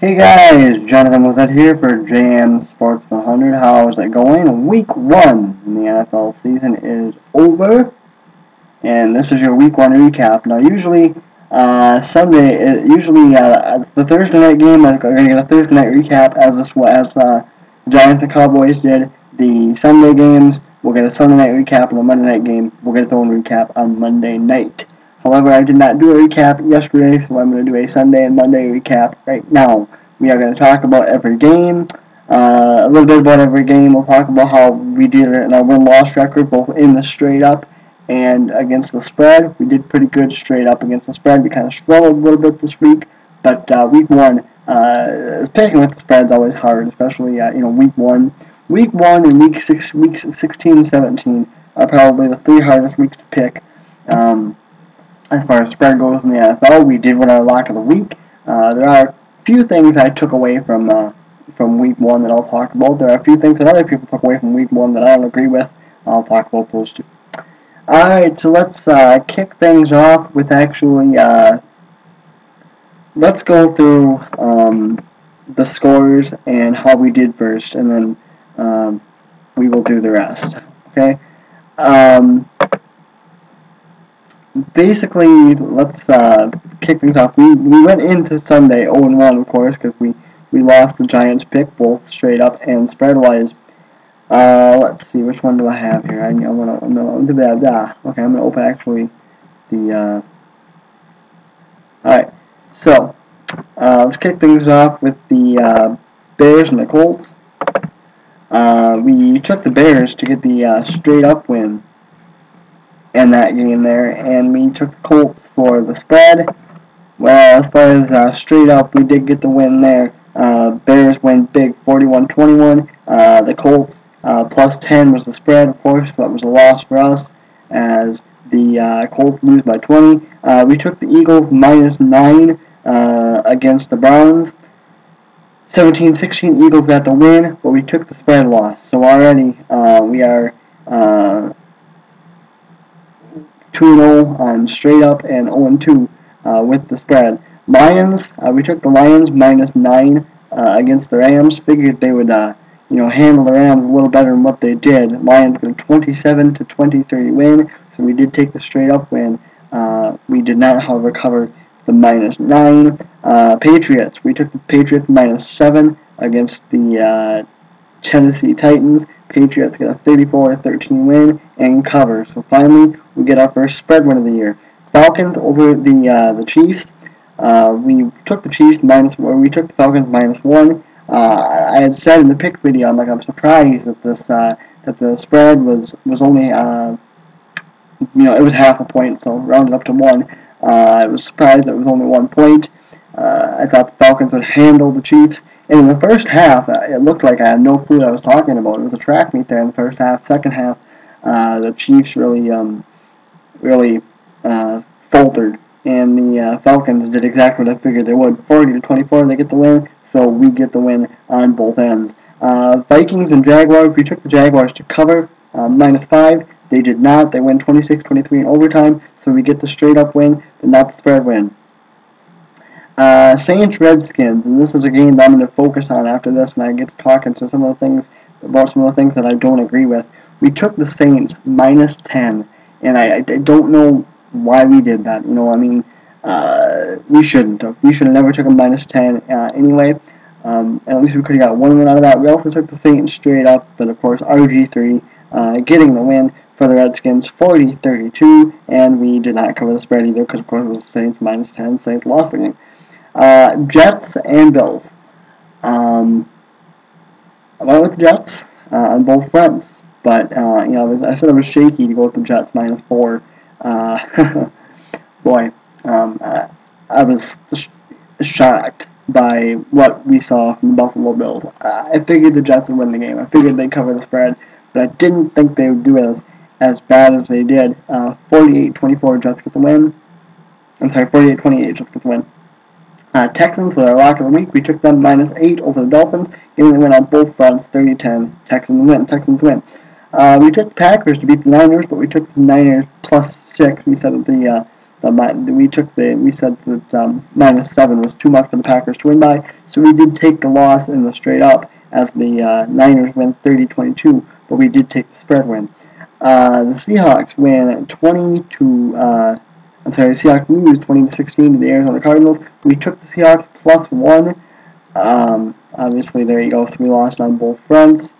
Hey guys, Jonathan Lizette here for JM Sports 100. How's it going? Week 1 in the NFL season is over, and this is your Week 1 recap. Now, usually the Thursday night game, I'm going to get a Thursday night recap as Giants and Cowboys did. The Sunday games, we'll get a Sunday night recap, and the Monday night game, we'll get its own recap on Monday night. However, I did not do a recap yesterday, so I'm going to do a Sunday and Monday recap right now. We are going to talk about every game, a little bit about every game. We'll talk about how we did in our win-loss record, both in the straight up and against the spread. We did pretty good straight up against the spread. We kind of struggled a little bit this week, but week 1, picking with the spread is always hard, especially week 1. Week 1 and weeks 16 and 17 are probably the 3 hardest weeks to pick. As far as spread goes in the NFL, we did win our lock of the week. There are a few things I took away from week 1 that I'll talk about. There are a few things that other people took away from week 1 that I don't agree with. I'll talk about those too. Alright, so let's kick things off with actually, let's go through the scores and how we did first, and then we will do the rest. Okay? Basically, let's kick things off. We went into Sunday 0-1, of course, because we lost the Giants pick, both straight up and spread-wise. Let's see, which one do I have here? I'm gonna open actually the. Alright, so let's kick things off with the Bears and the Colts. We took the Bears to get the straight up win in that game there, and we took the Colts for the spread. Well, as far as straight up, we did get the win there. Bears win big, 41-21. The Colts plus 10 was the spread, of course, so that was a loss for us, as the Colts lose by 20. We took the Eagles -9 against the Browns. 17-16, Eagles got the win, but we took the spread loss. So already we are 2-0 on straight up and 0-2 with the spread. Lions, we took the Lions -9 against the Rams. Figured they would handle the Rams a little better than what they did. Lions got a 27-23 win, so we did take the straight up win. We did not, however, cover the -9. Patriots, we took the Patriots -7 against the Tennessee Titans. Patriots get a 34-13 win and cover. So finally, we get our first spread win of the year. Falcons over the Chiefs. We took the Chiefs we took the Falcons -1. I had said in the pick video, I'm surprised that the spread was only it was half a point, so rounded up to 1. I was surprised that it was only 1 point. I thought the Falcons would handle the Chiefs. And in the first half, it looked like I had no clue what I was talking about. It was a track meet there in the first half. Second half, the Chiefs really faltered, and the Falcons did exactly what I figured they would. 40-24, they get the win, so we get the win on both ends. Vikings and Jaguars, we took the Jaguars to cover -5. They did not. They win 26-23 in overtime, so we get the straight-up win, but not the spread win. Saints Redskins, and this is a game that I'm going to focus on after this, and I get to talking to some of the things that I don't agree with. We took the Saints -10, and I don't know why we did that. We shouldn't have. We should have never took a -10 anyway. And at least we could have got one win out of that. We also took the Saints straight up, but of course RG3 getting the win for the Redskins, 40-32, and we did not cover the spread either because of course it was Saints -10. Saints lost the game. Jets and Bills. I went with the Jets on both fronts, but I said I was shaky to go with the Jets -4. Boy, I was shocked by what we saw from the Buffalo Bills. I figured the Jets would win the game. I figured they'd cover the spread, but I didn't think they would do it as bad as they did. 48-24, Jets get the win. I'm sorry, 48-28, Jets get the win. Texans with our lock of the week. We took them -8 over the Dolphins, getting the win on both fronts, 30-10. Texans win. We took the Packers to beat the Niners, but we took the Niners +6. We said that We said that -7 was too much for the Packers to win by, so we did take the loss in the straight up as the Niners win 30-22, but we did take the spread win. The Seahawks win 20 to. The Seahawks lose 20-16 to the Arizona Cardinals. We took the Seahawks +1. Obviously, there you go. So we lost on both fronts.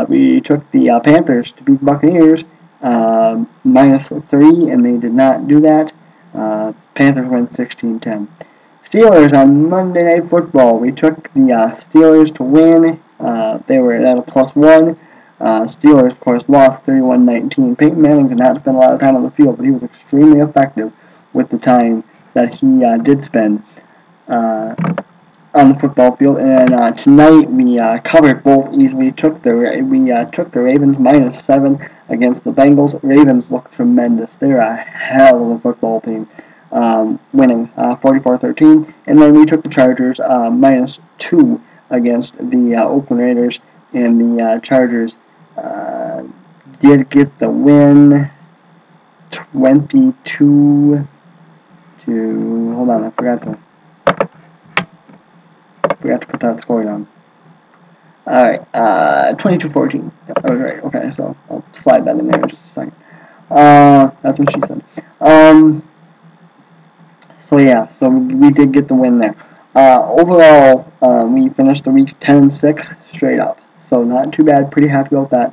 We took the Panthers to beat the Buccaneers -3, and they did not do that. Panthers win 16-10. Steelers on Monday Night Football. We took the Steelers to win. They were at a +1. Steelers, of course, lost 31-19. Peyton Manning did not spend a lot of time on the field, but he was extremely effective with the time that he did spend on the football field. And tonight we covered both easily. We took the Ravens -7 against the Bengals. Ravens look tremendous. They're a hell of a football team, winning 44-13. And then we took the Chargers -2 against the Oakland Raiders, and the Chargers did get the win 22 to. Hold on, I forgot to put that score down. Alright, 22-14. Yep, that was right. Okay, so I'll slide that in there in just a second. That's what she said. So yeah, so we did get the win there. Overall, we finished the week 10-6 straight up. So not too bad. Pretty happy about that.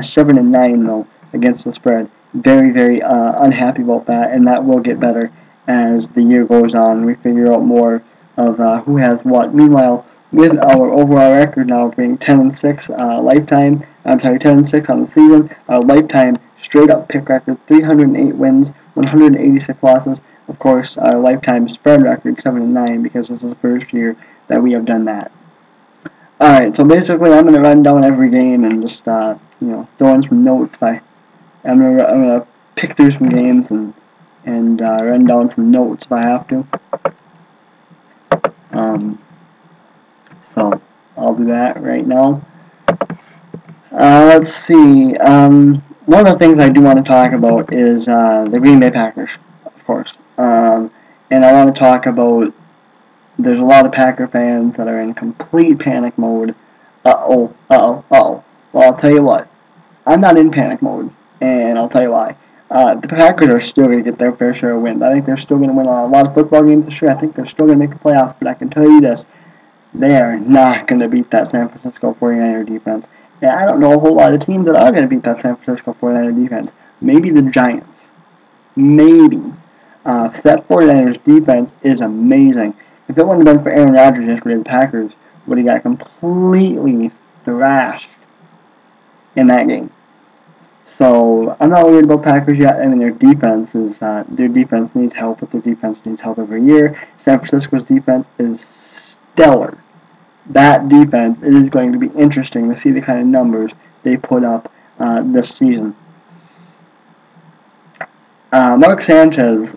7-9 though against the spread. Very, very unhappy about that, and that will get better as the year goes on. We figure out more of who has what. Meanwhile, with our overall record now being 10-6 lifetime, 10-6 on the season, our lifetime straight up pick record 308 wins, 186 losses. Of course, our lifetime spread record 7-9 because this is the first year that we have done that. Alright, so basically I'm going to run down every game and just, throw in some notes. I'm gonna pick through some games and run down some notes if I have to. So I'll do that right now. Let's see. One of the things I do want to talk about is the Green Bay Packers, of course. And I want to talk about. There's a lot of Packer fans that are in complete panic mode. Well, I'll tell you what. I'm not in panic mode, and I'll tell you why. The Packers are still going to get their fair share of wins. I think they're still going to win a lot of football games this year. I think they're still going to make the playoffs, but I can tell you this. They are not going to beat that San Francisco 49er defense. And I don't know a whole lot of teams that are going to beat that San Francisco 49er defense. Maybe the Giants. Maybe. That 49ers defense is amazing. If it wouldn't have been for Aaron Rodgers yesterday, the Packers would have got completely thrashed in that game. So I'm not worried about Packers yet. I mean, their defense needs help, but their defense needs help every year. San Francisco's defense is stellar. That defense, it is going to be interesting to see the kind of numbers they put up this season. Mark Sanchez,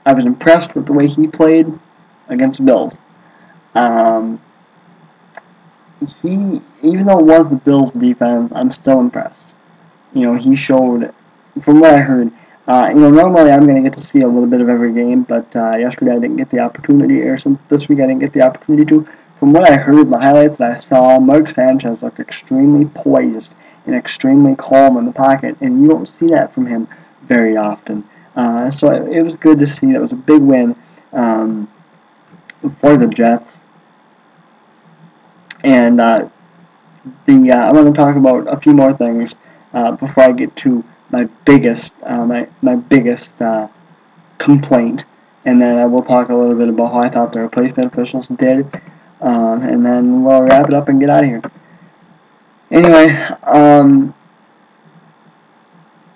I was impressed with the way he played against the Bills. Even though it was the Bills' defense, I'm still impressed. He showed, from what I heard, normally I'm going to get to see a little bit of every game, but yesterday I didn't get the opportunity, or this week I didn't get the opportunity to. From what I heard, the highlights that I saw, Mark Sanchez looked extremely poised and extremely calm in the pocket, and you don't see that from him very often. So it was good to see. That was a big win for the Jets. And I want to talk about a few more things before I get to my biggest complaint, and then I will talk a little bit about how I thought the replacement officials did, and then we'll wrap it up and get out of here. Anyway,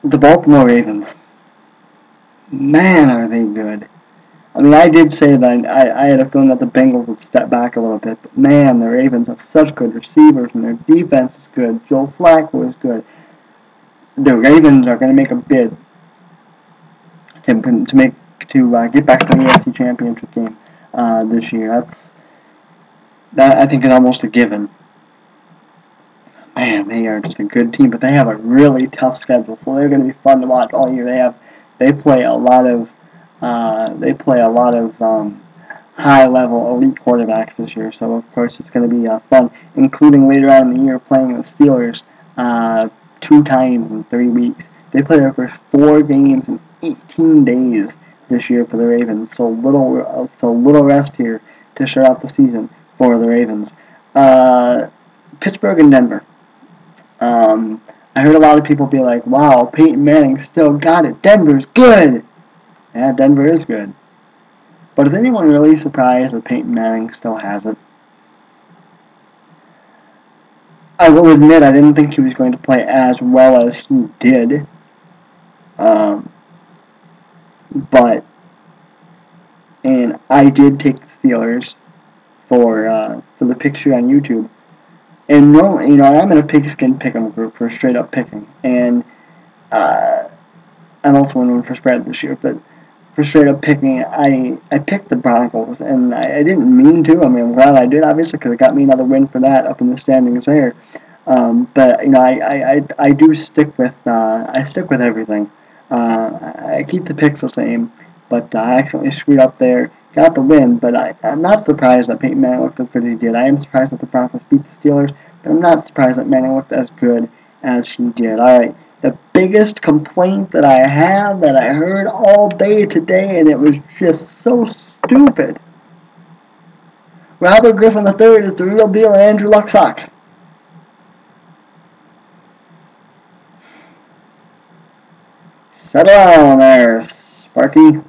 the Baltimore Ravens, man, are they good. I mean, I did say that I had a feeling that the Bengals would step back a little bit, but man, the Ravens have such good receivers, and their defense is good. Joe Flacco is good. The Ravens are going to make a bid to get back to the AFC Championship game this year. That I think is almost a given. Man, they are just a good team, but they have a really tough schedule, so they're going to be fun to watch all year. They play a lot of They play a lot of high-level elite quarterbacks this year, so of course it's going to be fun, including later on in the year playing the Steelers 2 times in 3 weeks. They play their first 4 games in 18 days this year for the Ravens, so little rest here to start out the season for the Ravens. Pittsburgh and Denver. I heard a lot of people be like, wow, Peyton Manning still got it. Denver's good. Yeah, Denver is good. But is anyone really surprised that Peyton Manning still has it? I will admit I didn't think he was going to play as well as he did. And I did take the Steelers for the picture on YouTube. And normally, I'm in a pigskin pick'em group for straight up picking, and I'm also in one for spread this year. But for straight up picking, I picked the Broncos, and I didn't mean to. I mean, I'm glad I did, obviously, because it got me another win for that up in the standings there. But I do stick with everything. I keep the picks the same, but I accidentally screwed up there. Got the win, but I'm not surprised that Peyton Manning looked as good as he did. I am surprised that the Broncos beat the Steelers, but I'm not surprised that Manning looked as good as he did. All right, the biggest complaint that I have that I heard all day today, and it was just so stupid. Robert Griffin III is the real deal, and Andrew Luck sucks. Settle down there, Sparky.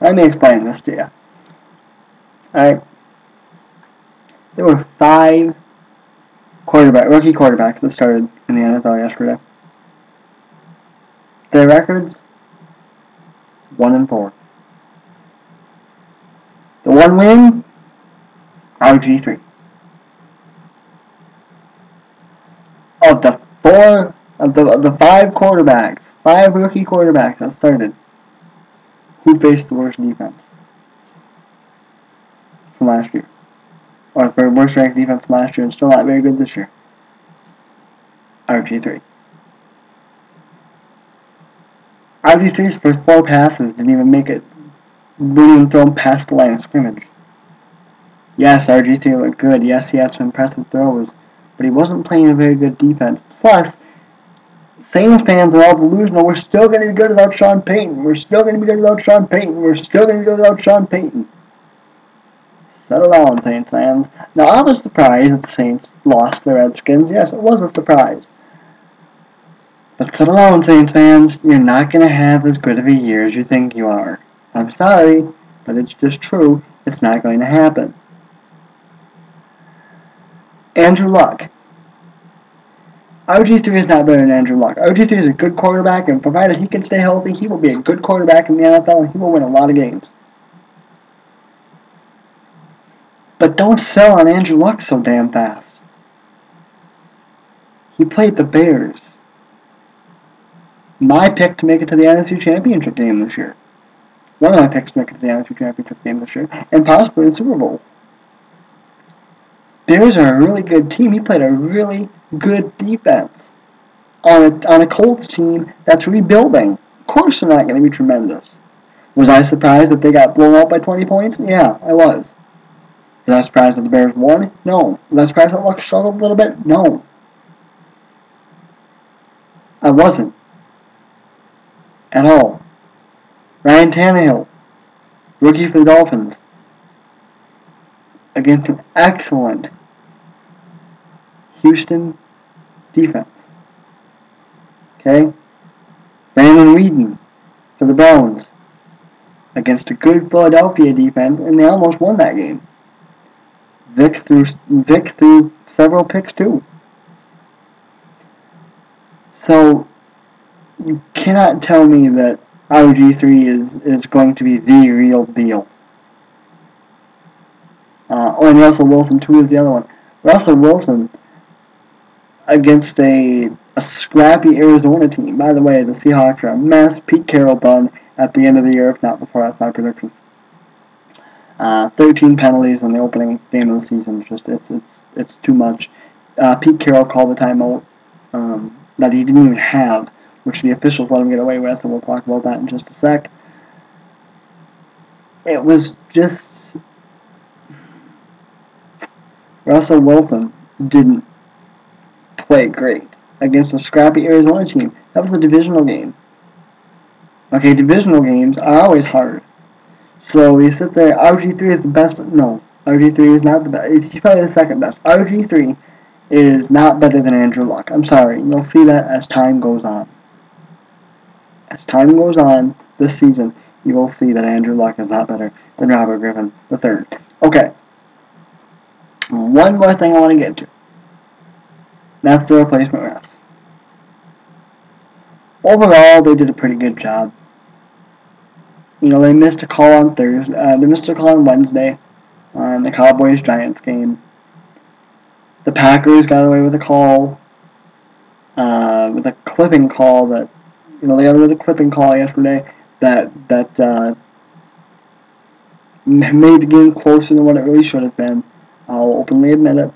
Let me explain this to you. Alright. There were 5 rookie quarterbacks that started in the NFL yesterday. Their records, 1-4. The one win, RG3. Of the 5 rookie quarterbacks that started, who faced the worst defense from last year? Or the worst ranked defense from last year and still not very good this year? RG3. RG3's first 4 passes didn't even make it, didn't even throw him past the line of scrimmage. Yes, RG3 looked good. Yes, he had some impressive throws, but he wasn't playing a very good defense. Plus, Saints fans are all delusional. We're still going to be good without Sean Payton. We're still going to be good without Sean Payton. We're still going to be good without Sean Payton. Settle down, Saints fans. Now, I was surprised that the Saints lost the Redskins. Yes, it was a surprise. But settle down, Saints fans. You're not going to have as good of a year as you think you are. I'm sorry, but it's just true. It's not going to happen. Andrew Luck. RG3 is not better than Andrew Luck. RG3 is a good quarterback, and provided he can stay healthy, he will be a good quarterback in the NFL, and he will win a lot of games. But don't sell on Andrew Luck so damn fast. He played the Bears. My pick to make it to the NFC Championship game this year. One of my picks to make it to the NFC Championship game this year, and possibly the Super Bowl. Bears are a really good team. He played a really good defense on a Colts team that's rebuilding. Of course they're not going to be tremendous. Was I surprised that they got blown out by 20 points? Yeah, I was. Was I surprised that the Bears won? No. Was I surprised that Luck struggled a little bit? No. I wasn't. At all. Ryan Tannehill, rookie for the Dolphins, against an excellent Houston defense. Okay? Brandon Weeden for the Browns against a good Philadelphia defense, and they almost won that game. Vic threw several picks too. So you cannot tell me that RG3 is going to be the real deal. And Russell Wilson too is the other one. Russell Wilson against a scrappy Arizona team. By the way, the Seahawks are a mess. Pete Carroll done at the end of the year, if not before. That's my prediction. 13 penalties in the opening game of the season. It's too much. Pete Carroll called the timeout that he didn't even have which the officials let them get away with, and we'll talk about that in just a sec. It was just Russell Wilson didn't play great against a scrappy Arizona team. That was a divisional game. Okay, divisional games are always hard. So you sit there, RG3 is the best. No, RG3 is not the best. He's probably the second best. RG3 is not better than Andrew Luck. I'm sorry. You'll see that as time goes on. As time goes on this season, you will see that Andrew Luck is not better than Robert Griffin III. Okay. One more thing I want to get to. That's the replacement refs. Overall, they did a pretty good job. They missed a call on Thursday. They missed a call on Wednesday on the Cowboys-Giants game. The Packers got away with a call, with a clipping call that, they got away with a clipping call yesterday that made the game closer than what it really should have been. I'll openly admit it.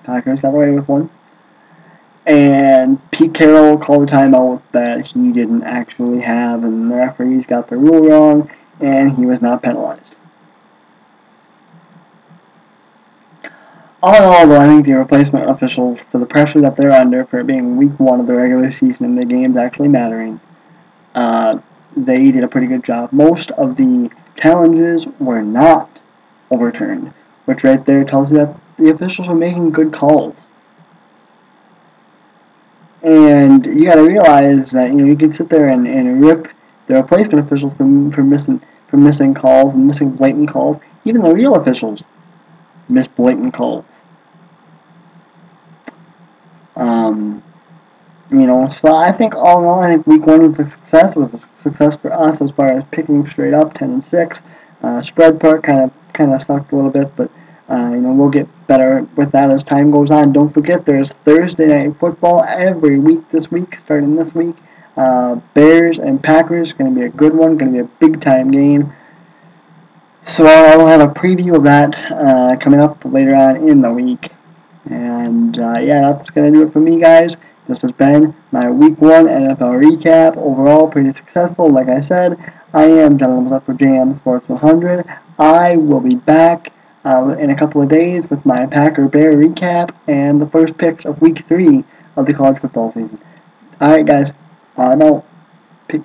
Packers got away with one. And Pete Carroll called a timeout that he didn't actually have, and the referees got the rule wrong, and he was not penalized. All in all, though, I think the replacement officials, for the pressure that they're under for it being week 1 of the regular season and the games actually mattering, they did a pretty good job. Most of the challenges were not overturned, which right there tells you that the officials were making good calls. And you got to realize that you can sit there and rip the replacement officials for missing calls and missing blatant calls. Even the real officials miss blatant calls. So I think all in all, I think week 1 was a success. It was a success for us as far as picking straight up 10-6. Spread part kind of sucked a little bit, but we'll get better with that as time goes on. Don't forget, there's Thursday night football every week this week, starting this week. Bears and Packers, going to be a good one, going to be a big-time game. So I will have a preview of that coming up later on in the week. And, that's going to do it for me, guys. This has been my Week 1 NFL recap. Overall, pretty successful. Like I said, I am John up for JM Sports 100. I will be back in a couple of days with my Packer-Bear recap and the first picks of Week 3 of the college football season. Alright, guys. I'm out. Peace.